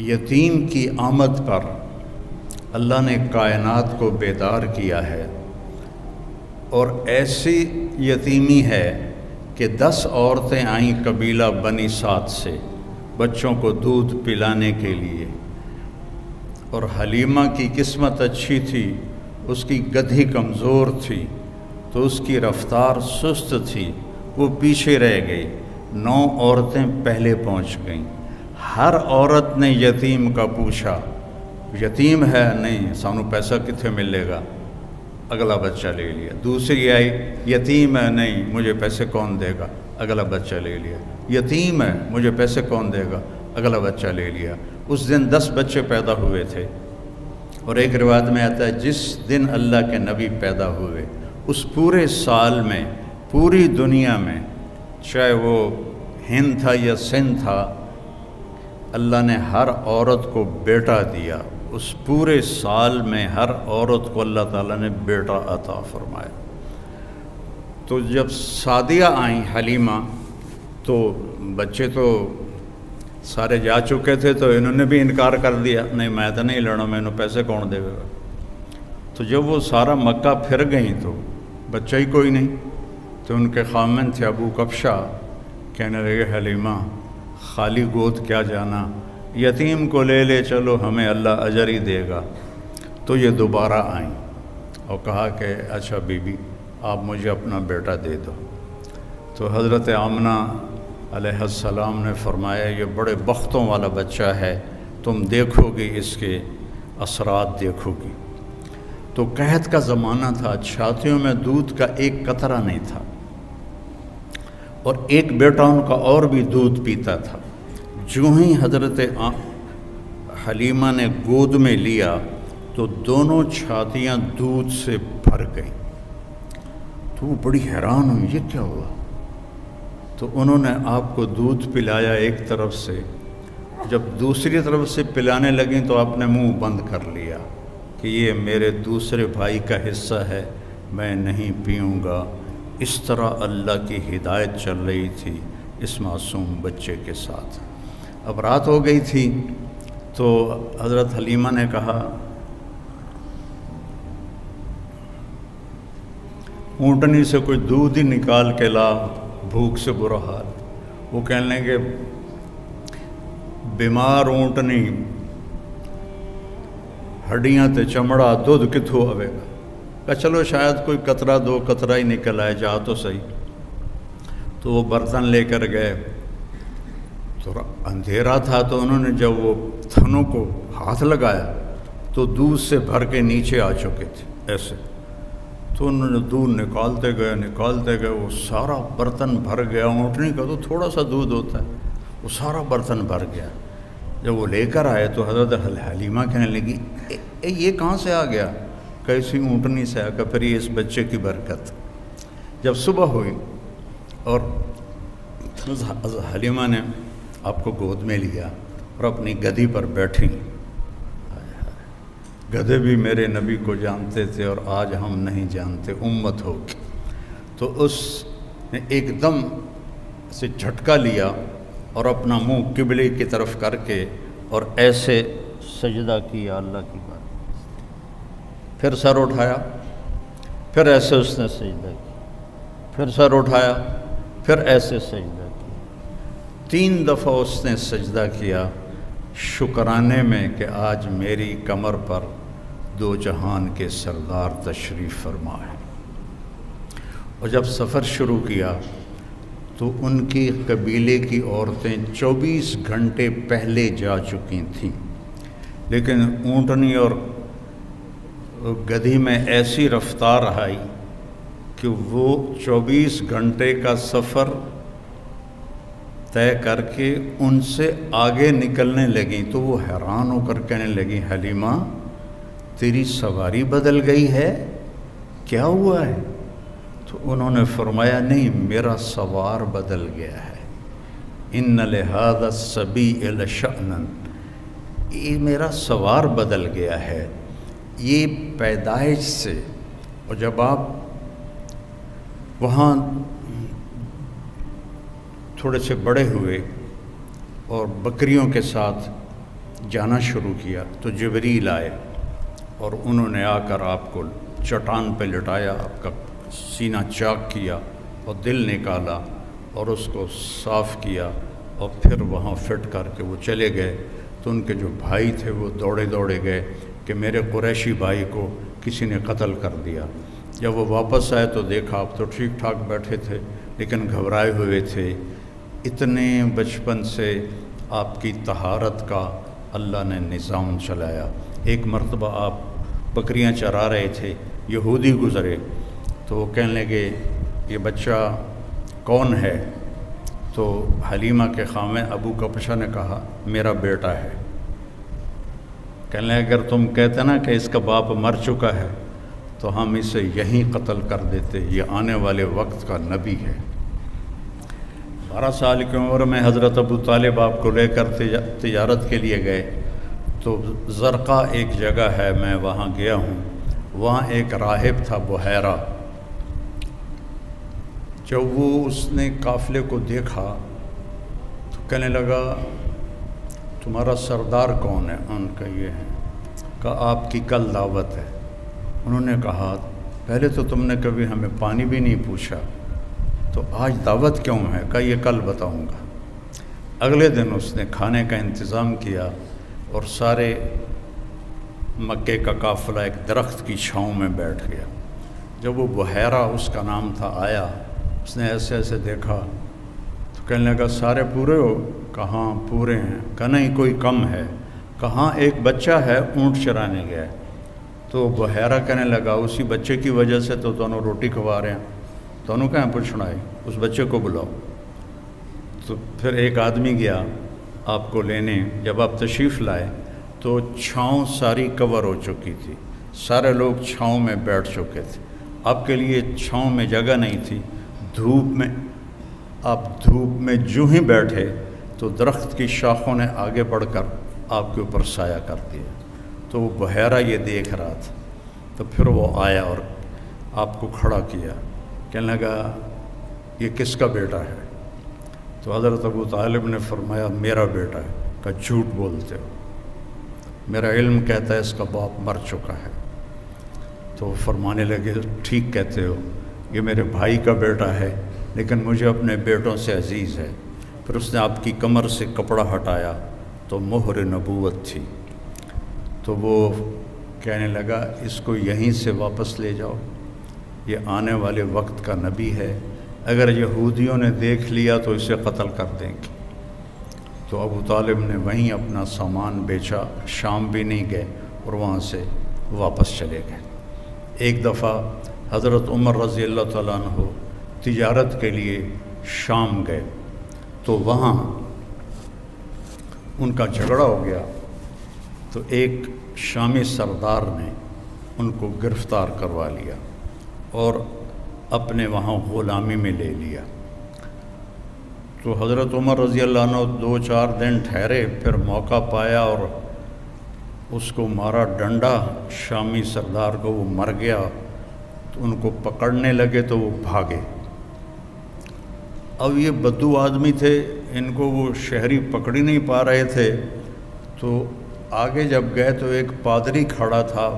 یتیم کی آمد پر اللہ نے کائنات کو بیدار کیا ہے، اور ایسی یتیمی ہے کہ 10 عورتیں آئیں قبیلہ بنی سعد سے بچوں کو دودھ پلانے کے لیے، اور حلیمہ کی قسمت اچھی تھی، اس کی گدھی کمزور تھی تو اس کی رفتار سست تھی، وہ پیچھے رہ گئی، 9 عورتیں پہلے پہنچ گئیں۔ ہر عورت نے یتیم کا پوچھا، یتیم ہے؟ نہیں، سانو پیسہ کتنے ملے گا؟ اگلا بچہ لے لیا۔ دوسری آئی، یتیم ہے؟ نہیں، مجھے پیسے کون دے گا؟ اگلا بچہ لے لیا۔ یتیم ہے؟ مجھے پیسے کون دے گا؟ اگلا بچہ لے لیا۔ اس دن 10 بچے پیدا ہوئے تھے، اور ایک روایت میں آتا ہے جس دن اللہ کے نبی پیدا ہوئے اس پورے سال میں پوری دنیا میں، چاہے وہ ہند تھا یا سندھ تھا، اللہ نے ہر عورت کو بیٹا دیا۔ اس پورے سال میں ہر عورت کو اللہ تعالیٰ نے بیٹا عطا فرمایا۔ تو جب سعدیہ آئیں حلیمہ، تو بچے تو سارے جا چکے تھے، تو انہوں نے بھی انکار کر دیا، نہیں میں تو نہیں لینا، میں انہوں پیسے کون دے گا۔ تو جب وہ سارا مکہ پھر گئیں تو بچہ ہی کوئی نہیں، تو ان کے خامن تھے ابو کبشہ، کہنے لگے حلیمہ خالی گود کیا جانا، یتیم کو لے لے چلو، ہمیں اللہ اجر ہی دے گا۔ تو یہ دوبارہ آئیں اور کہا کہ اچھا بی بی آپ مجھے اپنا بیٹا دے دو۔ تو حضرت آمنہ علیہ السلام نے فرمایا یہ بڑے بختوں والا بچہ ہے، تم دیکھو گی اس کے اثرات دیکھو گی۔ تو قحط کا زمانہ تھا، چھاتیوں میں دودھ کا ایک قطرہ نہیں تھا، اور ایک بیٹا ان کا اور بھی دودھ پیتا تھا۔ جو ہی حضرت حلیمہ نے گود میں لیا تو دونوں چھاتیاں دودھ سے بھر گئیں۔ تو وہ بڑی حیران ہوئی، یہ کیا ہوا؟ تو انہوں نے آپ کو دودھ پلایا ایک طرف سے، جب دوسری طرف سے پلانے لگیں تو آپ نے منہ بند کر لیا کہ یہ میرے دوسرے بھائی کا حصہ ہے، میں نہیں پیوں گا۔ اس طرح اللہ کی ہدایت چل رہی تھی اس معصوم بچے کے ساتھ۔ اب رات ہو گئی تھی، تو حضرت حلیمہ نے کہا اونٹنی سے کوئی دودھ ہی نکال کے لا، بھوک سے برا حال۔ وہ کہنے لگے بیمار اونٹنی ہڈیاں تے چمڑا، دودھ کتھوں آوے گا؟ کہ چلو شاید کوئی قطرہ 2 قطرہ ہی نکل آئے، جا تو صحیح۔ تو وہ برتن لے کر گئے، تو اندھیرا تھا، تو انہوں نے جب وہ تھنوں کو ہاتھ لگایا تو دودھ سے بھر کے نیچے آ چکے تھے ایسے۔ تو انہوں نے دودھ نکالتے گئے، وہ سارا برتن بھر گیا۔ اونٹنی کا تو تھوڑا سا دودھ ہوتا ہے، وہ سارا برتن بھر گیا۔ جب وہ لے کر آئے تو حضرت حلیمہ کہنے لگی یہ کہاں سے آ گیا؟ کیسی اونٹنی سے آ گیا؟ پھر یہ اس بچے کی برکت۔ جب صبح ہوئی اور حلیمہ نے آپ کو گود میں لیا اور اپنی گدھی پر بیٹھی، گدھے بھی میرے نبی کو جانتے تھے اور آج ہم نہیں جانتے، امت ہو گئی۔ تو اس نے ایک دم سے جھٹکا لیا اور اپنا منہ قبلے کی طرف کر کے اور ایسے سجدہ کیا اللہ کی بات، پھر سر اٹھایا، پھر ایسے اس نے سجدہ کیا، پھر سر اٹھایا، پھر ایسے سجدہ کیا۔ 3 دفعہ اس نے سجدہ کیا شکرانے میں کہ آج میری کمر پر 2 جہان کے سردار تشریف فرما ہے۔ اور جب سفر شروع کیا تو ان کی قبیلے کی عورتیں 24 گھنٹے پہلے جا چکی تھیں، لیکن اونٹنی اور گدھی میں ایسی رفتار آئی کہ وہ 24 گھنٹے کا سفر طے کر کے ان سے آگے نکلنے لگیں۔ تو وہ حیران ہو کر کہنے لگی حلیمہ تیری سواری بدل گئی ہے، کیا ہوا ہے؟ تو انہوں نے فرمایا نہیں، میرا سوار بدل گیا ہے، ان لہذا الصبی لشأنا، یہ میرا سوار بدل گیا ہے، یہ پیدائش سے۔ اور جب آپ وہاں تھوڑے سے بڑے ہوئے اور بکریوں کے ساتھ جانا شروع کیا تو جبریل آئے اور انہوں نے آ کر آپ کو چٹان پہ لٹایا، آپ کا سینہ چاک کیا اور دل نکالا اور اس کو صاف کیا اور پھر وہاں فٹ کر کے وہ چلے گئے۔ تو ان کے جو بھائی تھے وہ دوڑے دوڑے گئے کہ میرے قریشی بھائی کو کسی نے قتل کر دیا۔ جب وہ واپس آئے تو دیکھا آپ تو ٹھیک ٹھاک بیٹھے تھے لیکن گھبرائے ہوئے تھے۔ اتنے بچپن سے آپ کی طہارت کا اللہ نے نظام چلایا۔ ایک مرتبہ آپ بکریاں چرا رہے تھے، یہودی گزرے تو وہ کہنے لگے یہ بچہ کون ہے؟ تو حلیمہ کے خامے ابو کبشہ نے کہا میرا بیٹا ہے۔ کہنے لگے اگر تم کہتے نا کہ اس کا باپ مر چکا ہے تو ہم اسے یہیں قتل کر دیتے، یہ آنے والے وقت کا نبی ہے۔ 12 سال کی عمر میں حضرت ابو طالب آپ کو لے کر تجارت کے لیے گئے تو زرقا ایک جگہ ہے، میں وہاں گیا ہوں، وہاں ایک راہب تھا بحیرہ۔ جب وہ اس نے قافلے کو دیکھا تو کہنے لگا تمہارا سردار کون ہے؟ ان کا یہ ہے۔ کہا آپ کی کل دعوت ہے۔ انہوں نے کہا پہلے تو تم نے کبھی ہمیں پانی بھی نہیں پوچھا تو آج دعوت کیوں ہے؟ کہا یہ کل بتاؤں گا۔ اگلے دن اس نے کھانے کا انتظام کیا اور سارے مکے کا قافلہ ایک درخت کی چھاؤں میں بیٹھ گیا۔ جب وہ بحیرہ اس کا نام تھا آیا، اس نے ایسے ایسے دیکھا تو کہنے لگا سارے پورے ہو؟ کہاں پورے ہیں۔ کہا نہیں کوئی کم ہے۔ کہاں ایک بچہ ہے اونٹ چرانے گیا ہے۔ تو بحیرہ کہنے لگا اسی بچے کی وجہ سے تو دونوں روٹی کھوا رہے ہیں، دونوں کہاں پوچھنا ہے، اس بچے کو بلاؤ۔ تو پھر ایک آدمی گیا آپ کو لینے، جب آپ تشریف لائے تو چھاؤں ساری کور ہو چکی تھی، سارے لوگ چھاؤں میں بیٹھ چکے تھے، آپ کے لیے چھاؤں میں جگہ نہیں تھی۔ دھوپ میں جو ہی بیٹھے تو درخت کی شاخوں نے آگے بڑھ کر آپ کے اوپر سایہ کر دیا۔ تو وہ بحیرہ یہ دیکھ رہا تھا، تو پھر وہ آیا اور آپ کو کھڑا کیا، کہنے لگا یہ کس کا بیٹا ہے؟ تو حضرت ابو طالب نے فرمایا میرا بیٹا ہے۔ کہا جھوٹ بولتے ہو، میرا علم کہتا ہے اس کا باپ مر چکا ہے۔ تو وہ فرمانے لگے ٹھیک کہتے ہو، یہ میرے بھائی کا بیٹا ہے لیکن مجھے اپنے بیٹوں سے عزیز ہے۔ پھر اس نے آپ کی کمر سے کپڑا ہٹایا تو مہر نبوت تھی۔ تو وہ کہنے لگا اس کو یہیں سے واپس لے جاؤ، یہ آنے والے وقت کا نبی ہے، اگر یہودیوں نے دیکھ لیا تو اسے قتل کر دیں گے۔ تو ابو طالب نے وہیں اپنا سامان بیچا، شام بھی نہیں گئے اور وہاں سے واپس چلے گئے۔ ایک دفعہ حضرت عمر رضی اللہ تعالیٰ عنہ تجارت کے لیے شام گئے تو وہاں ان کا جھگڑا ہو گیا، تو ایک شامی سردار نے ان کو گرفتار کروا لیا اور اپنے وہاں غلامی میں لے لیا۔ تو حضرت عمر رضی اللہ عنہ 2-4 دن ٹھہرے، پھر موقع پایا اور اس کو مارا ڈنڈا، شامی سردار کو، وہ مر گیا۔ تو ان کو پکڑنے لگے تو وہ بھاگے۔ اب یہ بدو آدمی تھے، ان کو وہ شہری پکڑ ہی نہیں پا رہے تھے، تو آگے جب گئے تو ایک پادری کھڑا تھا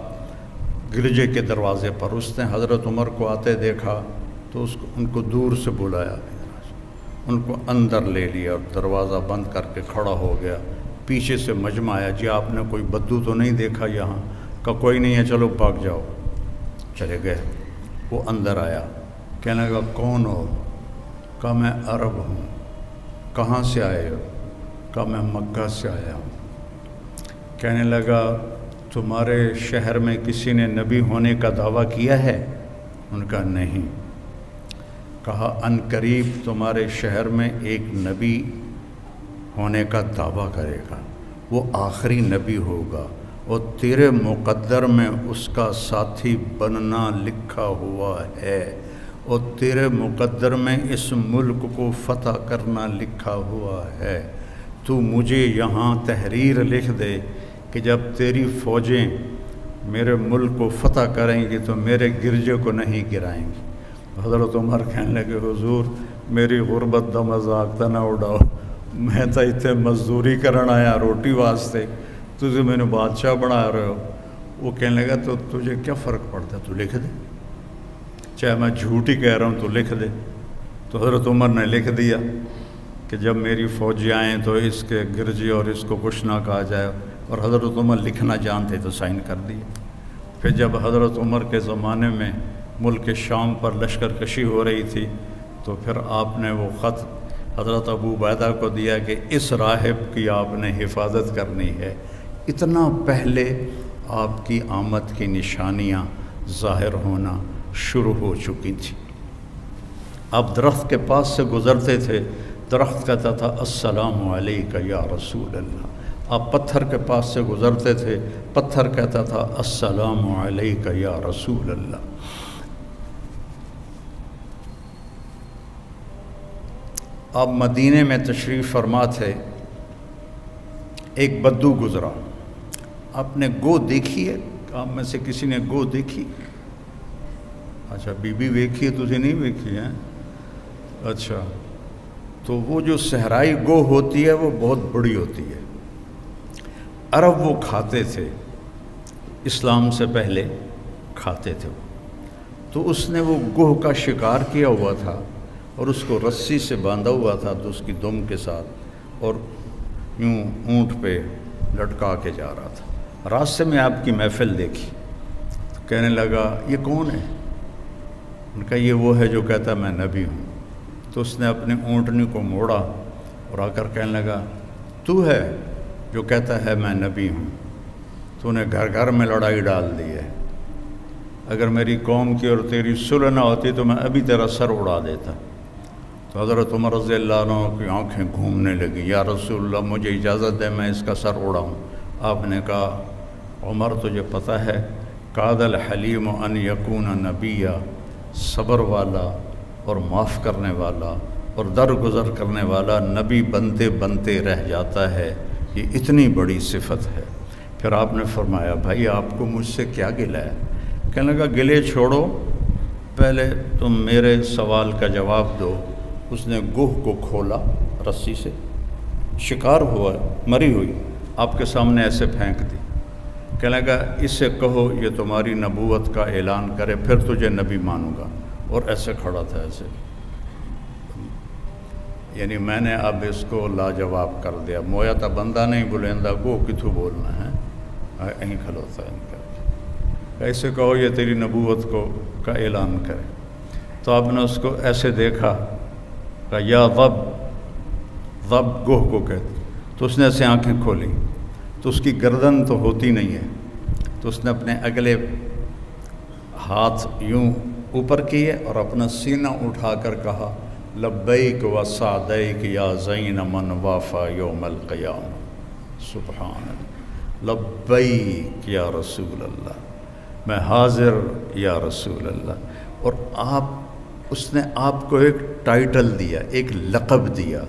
گرجے کے دروازے پر، اس نے حضرت عمر کو آتے دیکھا تو ان کو دور سے بلایا، ان کو اندر لے لیا اور دروازہ بند کر کے کھڑا ہو گیا۔ پیچھے سے مجمع آیا، جی آپ نے کوئی بدو تو نہیں دیکھا یہاں؟ کہا کوئی نہیں ہے، چلو بھاگ جاؤ۔ چلے گئے۔ وہ اندر آیا، کہنے لگا کون ہو؟ کہا میں عرب ہوں۔ کہاں سے آئے ہو؟ کہا میں مکہ سے آیا ہوں۔ کہنے لگا تمہارے شہر میں کسی نے نبی ہونے کا دعویٰ کیا ہے؟ ان کا نہیں۔ کہا ان قریب تمہارے شہر میں ایک نبی ہونے کا دعویٰ کرے گا، وہ آخری نبی ہوگا اور تیرے مقدر میں اس کا ساتھی بننا لکھا ہوا ہے، اور تیرے مقدر میں اس ملک کو فتح کرنا لکھا ہوا ہے۔ تو مجھے یہاں تحریر لکھ دے کہ جب تیری فوجیں میرے ملک کو فتح کریں گی تو میرے گرجے کو نہیں گرائیں گی۔ حضرت عمر کہنے لگے حضور میری غربت دا مذاق نہ اڑاؤ، میں تو اتنے مزدوری کرن آیا روٹی واسطے، تجھے میں نے بادشاہ بنا رہے ہو. وہ کہنے لگا تو تجھے کیا فرق پڑتا ہے, تو لکھ دے, چاہے میں جھوٹ ہی کہہ رہا ہوں تو لکھ دے. تو حضرت عمر نے لکھ دیا کہ جب میری فوجی آئیں تو اس کے گرجی اور اس کو کچھ نہ کہا جائے, اور حضرت عمر لکھنا جانتے تو سائن کر دیے. پھر جب حضرت عمر کے زمانے میں ملک شام پر لشکر کشی ہو رہی تھی تو پھر آپ نے وہ خط حضرت ابو عبیدہ کو دیا کہ اس راہب کی آپ نے حفاظت کرنی ہے. اتنا پہلے آپ کی آمد کی نشانیاں ظاہر ہونا شروع ہو چکی تھیں. آپ درخت کے پاس سے گزرتے تھے, درخت کہتا تھا السلام علیکہ یا رسول اللہ. آپ پتھر کے پاس سے گزرتے تھے, پتھر کہتا تھا السلام علیکہ یا رسول اللہ. آپ مدینے میں تشریف فرما تھے, ایک بدو گزرا. آپ نے گو دیکھی ہے؟ آپ میں سے کسی نے گو دیکھی؟ اچھا, بی بی ویکھی ہے, تجھے نہیں ویکھی ہے؟ اچھا, تو وہ جو صحرائی گو ہوتی ہے وہ بہت بڑی ہوتی ہے. عرب وہ کھاتے تھے, اسلام سے پہلے کھاتے تھے. تو اس نے وہ گوہ کا شکار کیا ہوا تھا اور اس کو رسی سے باندھا ہوا تھا, تو اس کی دم کے ساتھ, اور یوں اونٹ پہ لٹکا کے جا رہا تھا. راستے میں آپ کی محفل دیکھی تو کہنے لگا یہ کون ہے؟ ان کا یہ وہ ہے جو کہتا ہے میں نبی ہوں. تو اس نے اپنی اونٹنی کو موڑا اور آ کر کہنے لگا تو ہے جو کہتا ہے میں نبی ہوں؟ تو نے گھر گھر میں لڑائی ڈال دی ہے. اگر میری قوم کی اور تیری صلح نہ ہوتی تو میں ابھی تیرا سر اڑا دیتا. تو حضرت عمر رضی اللہ عنہ کی آنکھیں گھومنے لگیں, یا رسول اللہ مجھے اجازت ہے میں اس کا سر اڑاؤں. آپ نے کہا عمر تجھے پتہ ہے قاد الحلیم ان یکون نبیہ, صبر والا اور معاف کرنے والا اور درگزر کرنے والا نبی بنتے بنتے رہ جاتا ہے, یہ اتنی بڑی صفت ہے. پھر آپ نے فرمایا بھائی آپ کو مجھ سے کیا گلہ ہے؟ کہنے لگا گلے چھوڑو, پہلے تم میرے سوال کا جواب دو. اس نے گوہ کو کھولا رسی سے, شکار ہوا مری ہوئی آپ کے سامنے ایسے پھینک دی. کہنے لگا اس سے کہو یہ تمہاری نبوت کا اعلان کرے پھر تجھے نبی مانوں گا. اور ایسے کھڑا تھا ایسے, یعنی میں نے اب اس کو لاجواب کر دیا. مویا تا بندہ نہیں بلندہ گو کتھو بولنا ہے, یہیں کھلوتا ہے ان کا. ایسے کہو یہ تیری نبوت کو کا اعلان کرے. تو آپ نے اس کو ایسے دیکھا, کہا یا ضب, ضب گوہ کو کہتے. تو اس نے ایسے آنکھیں کھولی تو اس کی گردن تو ہوتی نہیں ہے, تو اس نے اپنے اگلے ہاتھ یوں اوپر کیے اور اپنا سینہ اٹھا کر کہا لبیک و سعدیک یا زین من وافا یوم القیامہ. سبحان اللہ, لبیک یا رسول اللہ, میں حاضر یا رسول اللہ. اور اس نے آپ کو ایک ٹائٹل دیا, ایک لقب دیا.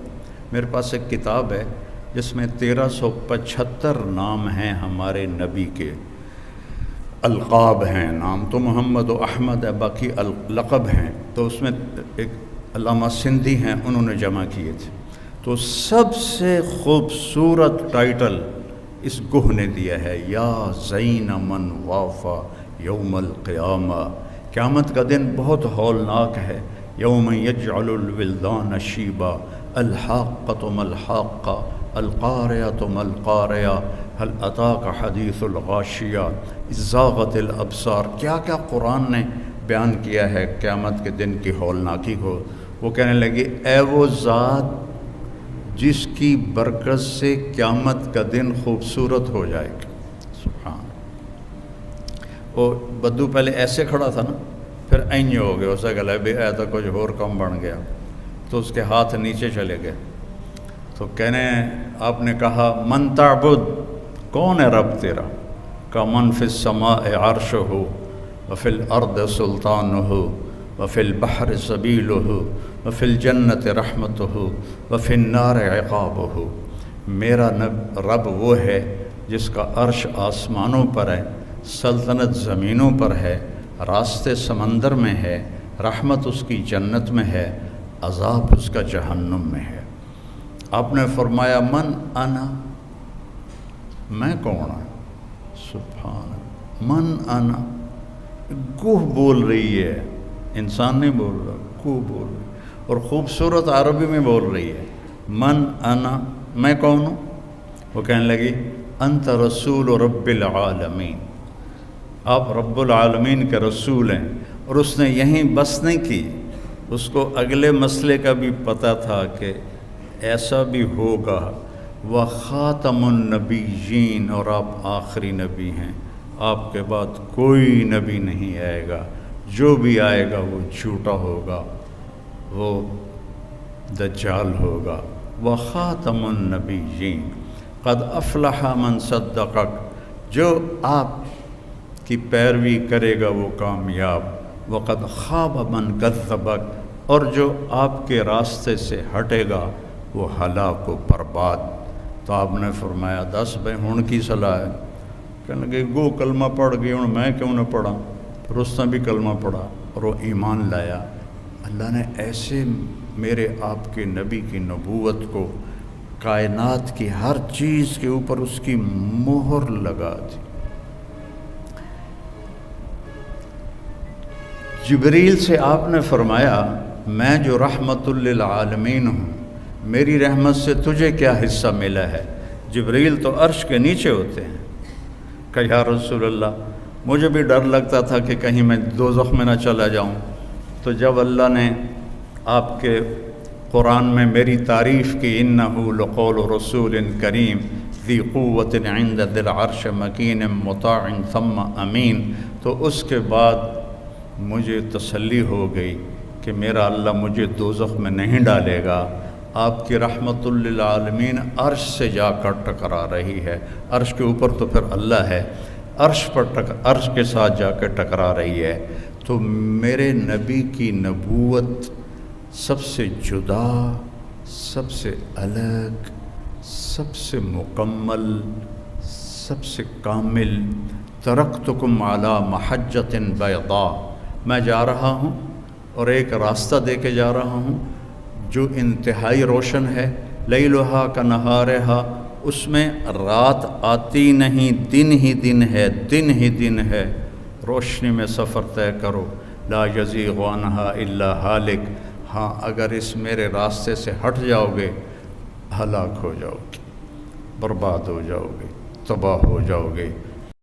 میرے پاس ایک کتاب ہے جس میں 1375 نام ہیں ہمارے نبی کے, القاب ہیں. نام تو محمد و احمد ہے, باقی لقب ہیں. تو اس میں ایک علامہ سندھی ہیں, انہوں نے جمع کیے تھے. تو سب سے خوبصورت ٹائٹل اس گوہ نے دیا ہے, یا زین من وافا یوم القیامہ. قیامت کا دن بہت ہولناک ہے. یوم یجعل الولدان شیبا, الحاقۃ ما الحاقہ, القارعۃ ما القارعہ, هل اتاک حدیث الغاشیہ, اذ زاغت الابصار. کیا کیا قرآن نے بیان کیا ہے قیامت کے دن کی ہولناکی کو. وہ کہنے لگے اے وہ ذات جس کی برکت سے قیامت کا دن خوبصورت ہو جائے گا. سبحان. وہ بدو پہلے ایسے کھڑا تھا نا, پھر اینج ہو گیا, اسے گلا بھی اے تو کچھ اور کم بن گیا, تو اس کے ہاتھ نیچے چلے گئے. تو کہنے آپ نے کہا من تعبد, کون ہے رب تیرا؟ کا من فی السماء عرشہ وفی الارض سلطانہ وفی البحر سبیلہ وفی الجنت رحمتہ وفی النار عقابہ. میرا رب وہ ہے جس کا عرش آسمانوں پر ہے, سلطنت زمینوں پر ہے, راستے سمندر میں ہے, رحمت اس کی جنت میں ہے, عذاب اس کا جہنم میں ہے. آپ نے فرمایا من انا, میں کون ہوں؟ سبحان من انا، گوہ بول رہی ہے، انسان نہیں بول رہا، گوہ بول رہی ہے، اور خوبصورت عربی میں بول رہی ہے، من انا، میں کون ہوں؟ وہ کہنے لگی انت رسول رب العالمین، آپ رب العالمین کے رسول ہیں۔ اور اس نے یہیں بس نہیں کی، اس کو اگلے مسئلے کا بھی پتہ تھا کہ ایسا بھی ہوگا، وخاتم النبیین، اور آپ آخری نبی ہیں، آپ کے بعد کوئی نبی نہیں آئے گا، جو بھی آئے گا وہ جھوٹا ہوگا، وہ دجال ہوگا۔ وخاتم النبیین قد افلح من صدقک، جو آپ کی پیروی کرے گا وہ کامیاب، وقد خاب من کذبک، اور جو آپ کے راستے سے ہٹے گا وہ ہلاک و برباد۔ تو آپ نے فرمایا دس بھائی ہن کی صلاح ہے؟ کہنے لگے گو کلمہ پڑھ گئی، ہوں میں کیوں نہ پڑھا؟ پھر اس نے بھی کلمہ پڑھا اور وہ ایمان لایا۔ اللہ نے ایسے میرے آپ کے نبی کی نبوت کو کائنات کی ہر چیز کے اوپر اس کی مہر لگا دی۔ جبریل سے آپ نے فرمایا میں جو رحمت للعالمین ہوں، میری رحمت سے تجھے کیا حصہ ملا ہے؟ جبریل تو عرش کے نیچے ہوتے ہیں۔ کہ یا رسول اللہ مجھے بھی ڈر لگتا تھا کہ کہیں میں دوزخ میں نہ چلا جاؤں۔ تو جب اللہ نے آپ کے قرآن میں میری تعریف کی، انہ لقول رسول کریم ذی قوت عند ذی العرش مکین مطاع ثم امین، تو اس کے بعد مجھے تسلی ہو گئی کہ میرا اللہ مجھے دوزخ میں نہیں ڈالے گا۔ آپ کی رحمت للعالمین عرش سے جا کر ٹکرا رہی ہے، عرش کے اوپر تو پھر اللہ ہے، عرش کے ساتھ جا کے ٹکرا رہی ہے۔ تو میرے نبی کی نبوت سب سے جدا، سب سے الگ، سب سے مکمل، سب سے کامل۔ ترکتکم علی محجۃ بیضاء، میں جا رہا ہوں اور ایک راستہ دے کے جا رہا ہوں جو انتہائی روشن ہے، لیلھا کنہارھا، اس میں رات آتی نہیں، دن ہی دن ہے، دن ہی دن ہے، روشنی میں سفر طے کرو، لا یزیغ عنہا الا ہالک، ہاں اگر اس میرے راستے سے ہٹ جاؤ گے ہلاک ہو جاؤ گے، برباد ہو جاؤ گے، تباہ ہو جاؤ گے۔